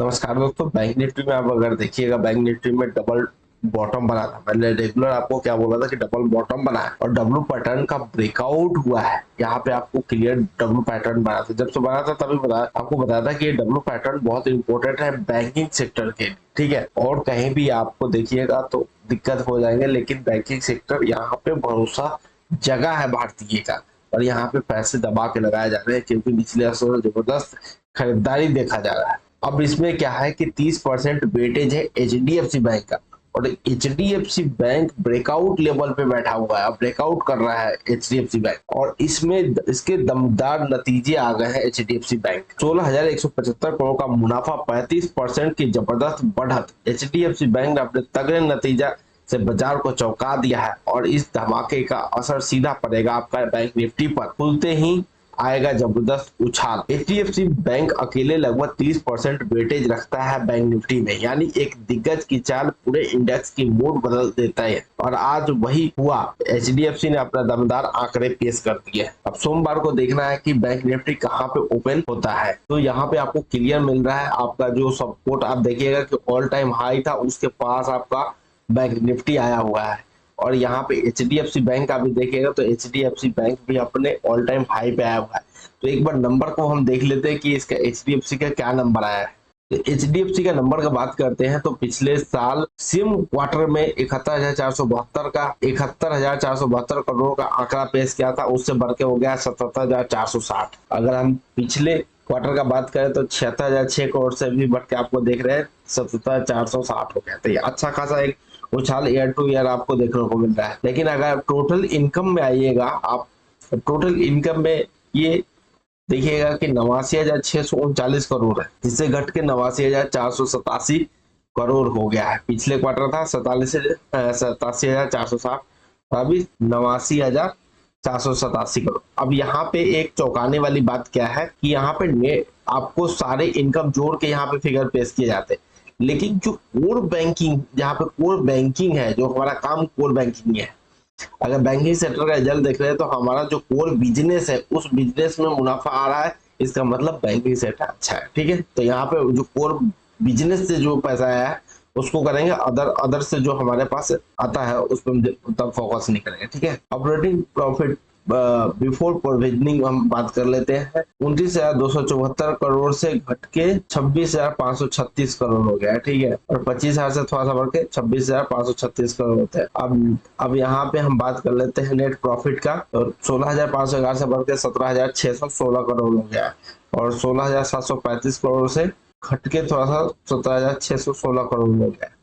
नमस्कार दोस्तों। Bank Nifty में आप अगर देखिएगा, बैंक निफ्टी में डबल बॉटम बना था। मैंने रेगुलर आपको क्या बोला था कि डबल बॉटम बना है और डब्लू पैटर्न का ब्रेकआउट हुआ है। यहाँ पे आपको क्लियर डब्लू पैटर्न बना था। जब से बना था तभी आपको बताया था कि ये डब्लू पैटर्न बहुत इंपॉर्टेंट है बैंकिंग सेक्टर के लिए, ठीक है। और कहीं भी आपको देखिएगा तो दिक्कत हो जाएंगे, लेकिन बैंकिंग सेक्टर यहाँ पे भरोसा जगह है भारतीय का, और यहाँ पे पैसे दबा के लगाए जा रहे हैं क्योंकि निचले असर में जबरदस्त खरीदारी देखा जा रहा है। अब इसमें क्या है कि 30% वेटेज है एचडीएफसी बैंक का, और एचडीएफसी बैंक ब्रेकआउट लेवल पे बैठा हुआ है। अब ब्रेकआउट कर रहा है एचडीएफसी बैंक, और इसमें इसके दमदार नतीजे आ गए हैं। एचडीएफसी बैंक 16,175 करोड़ का मुनाफा, 35% की जबरदस्त बढ़त। एचडीएफसी बैंक ने अपने तगड़े नतीजा से बाजार को चौंका दिया है, और इस धमाके का असर सीधा पड़ेगा आपका बैंक निफ्टी पर। खुलते ही आएगा जबरदस्त उछाल। एचडीएफसी बैंक अकेले लगभग 30% वेटेज रखता है बैंक निफ्टी में, यानी एक दिग्गज की चाल पूरे इंडेक्स की मूड बदल देता है, और आज वही हुआ। एचडीएफसी ने अपना दमदार आंकड़े पेश कर दिए। अब सोमवार को देखना है कि बैंक निफ्टी कहाँ पे ओपन होता है। तो यहाँ पे आपको क्लियर मिल रहा है आपका जो सपोर्ट, आप देखिएगा कि ऑल टाइम हाई था, उसके पास आपका बैंक निफ्टी आया हुआ है। और यहाँ पे एचडीएफसी बैंक का भी देखिएगा तो एचडीएफसी बैंक भी अपने ऑल टाइम हाई पे आया हुआ है। तो एक बार नंबर को हम देख लेते हैं कि इसका एचडीएफसी का क्या नंबर आया है। तो एचडीएफसी का नंबर का बात करते हैं तो पिछले साल सेम क्वार्टर में 71,472 का 71,472 करोड़ का आंकड़ा पेश किया था, उससे बढ़ के हो गया 77,460। अगर हम पिछले क्वार्टर का बात करें तो 76,006 करोड़ से भी बढ़ के आपको देख रहे हैं 77,460 हो गया। तो ये अच्छा खासा एक उछाल ईयर टू ईयर आपको देखने को मिल रहा है। लेकिन अगर टोटल इनकम में आइएगा, आप टोटल इनकम में ये देखिएगा कि 89,639 करोड़ है, जिससे घट के 89,487 करोड़ हो गया है। पिछले क्वार्टर था 87,460, अभी 89,487 करोड़। अब यहाँ पे एक चौंकाने वाली बात क्या है कि यहाँ पे नेट आपको सारे इनकम जोड़ के यहाँ पे फिगर पेश किए जाते हैं, लेकिन जो कोर बैंकिंग, जहाँ पे कोर बैंकिंग है, जो हमारा काम कोर बैंकिंग है, अगर बैंकिंग सेक्टर का रिजल्ट देख रहे हैं तो हमारा जो कोर बिजनेस है उस बिजनेस में मुनाफा आ रहा है, इसका मतलब बैंकिंग सेक्टर अच्छा है, ठीक है। तो यहाँ पे जो कोर बिजनेस से जो पैसा आया है उसको करेंगे, अदर से जो हमारे पास आता है उस पर तब फोकस नहीं करेंगे, ठीक है। ऑपरेटिंग प्रॉफिट बिफोर प्रोविजनिंग हम बात कर लेते हैं, 29,274 करोड़ से घट के 26,536 करोड़ हो गया है, ठीक है। और 25,000 से थोड़ा सा बढ़ के 26,536 करोड़ होते हैं। अब यहाँ पे हम बात कर लेते हैं नेट प्रॉफिट का, और 16,511 से बढ़ के 17,616 करोड़ हो गया है, और 16,735 करोड़ से घट के थोड़ा सा 17,616 करोड़ हो गया है।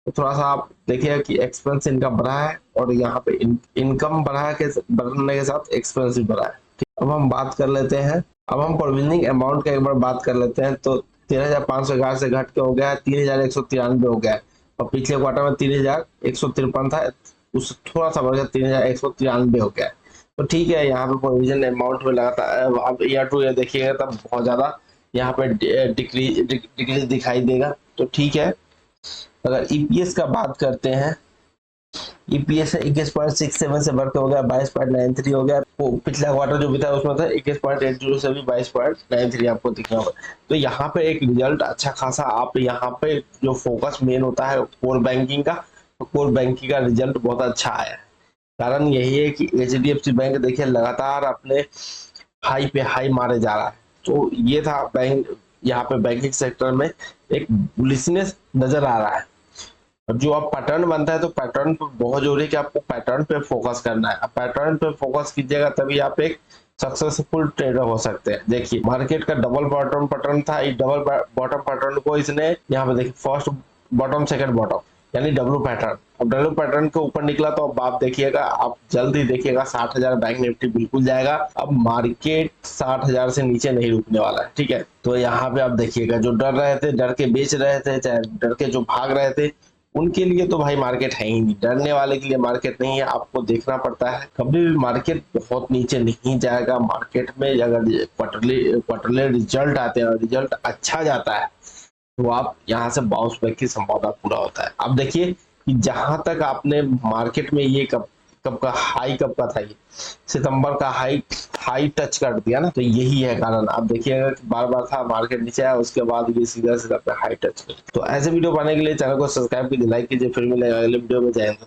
तो थोड़ा सा आप देखिएगा कि एक्सपेंस इनका बढ़ा है, और यहाँ पे इनकम बढ़ा के बढ़ने के साथ एक्सपेंस भी बढ़ा है, ठीक। अब हम बात कर लेते हैं, अब हम प्रोविजनिंग अमाउंट का एक बार बात कर लेते हैं तो 13,511 से घट के हो गया है 3,193 हो गया है, और पिछले क्वार्टर में 3,153 था, उस थोड़ा सा बढ़ गया 3,193 हो गया है। तो ठीक है, यहाँ पे प्रोविजन अमाउंट में लगातार आप ईयर टू ईयर देखिएगा तब बहुत ज्यादा यहाँ पे डिक्रीज दिखाई देगा, तो ठीक है। अगर ईपीएस का बात करते हैं, ईपीएस 21.67 से बढ़कर हो गया 22.93 हो गया। वो पिछला क्वार्टर जो भी था उसमें था 21.80 से भी 22.93 आपको दिखना होगा। तो यहाँ पे एक रिजल्ट अच्छा खासा, आप यहाँ पे जो फोकस मेन होता है कोर बैंकिंग का, तो कोर बैंकिंग का रिजल्ट बहुत अच्छा आया है। कारण यही है कि एचडीएफसी बैंक देखिए लगातार अपने हाई पे हाई मारे जा रहा है। तो ये था बैंक, यहाँ पे बैंकिंग सेक्टर में एक बुलिशनेस नजर आ रहा है। अब जो आप पैटर्न बनता है तो पैटर्न पे बहुत जरूरी है कि आपको पैटर्न पे फोकस करना है। अब पैटर्न पे फोकस कीजिएगा तभी आप एक सक्सेसफुल ट्रेडर हो सकते हैं। देखिए मार्केट का डबल बॉटम पैटर्न था, इस डबल बॉटम पैटर्न को इसने यहाँ पे देखिए फर्स्ट बॉटम सेकंड बॉटम यानी डब्लू पैटर्न। अब डब्लू पैटर्न के ऊपर निकला तो अब आप देखिएगा, आप जल्द ही देखिएगा 60,000 बैंक निफ्टी बिल्कुल जाएगा। अब मार्केट 60,000 से नीचे नहीं रुकने वाला है, ठीक है। तो यहाँ पे आप देखिएगा जो डर रहे थे, डर के बेच रहे थे, चाहे डर के जो भाग रहे थे, उनके लिए तो भाई मार्केट है ही नहीं, डरने वाले के लिए मार्केट नहीं है। आपको देखना पड़ता है, कभी भी मार्केट बहुत नीचे नहीं जाएगा। मार्केट में अगर क्वार्टरली रिजल्ट आते हैं और रिजल्ट अच्छा जाता है तो आप यहाँ से बाउंस बैक की संभावना पूरा होता है। अब देखिए कि जहां तक आपने मार्केट में ये कब का हाई, कब का था ये सितंबर का हाई, हाई टच कर दिया ना, तो यही है कारण। आप देखिएगा कि बार बार था, मार्केट नीचे आया, उसके बाद ये सीधा सीधा पे हाई टच कर। तो ऐसे वीडियो पाने के लिए चैनल को सब्सक्राइब कीजिए, लाइक कीजिए, फिर मिलेगा अगले वीडियो में। जय हिंद।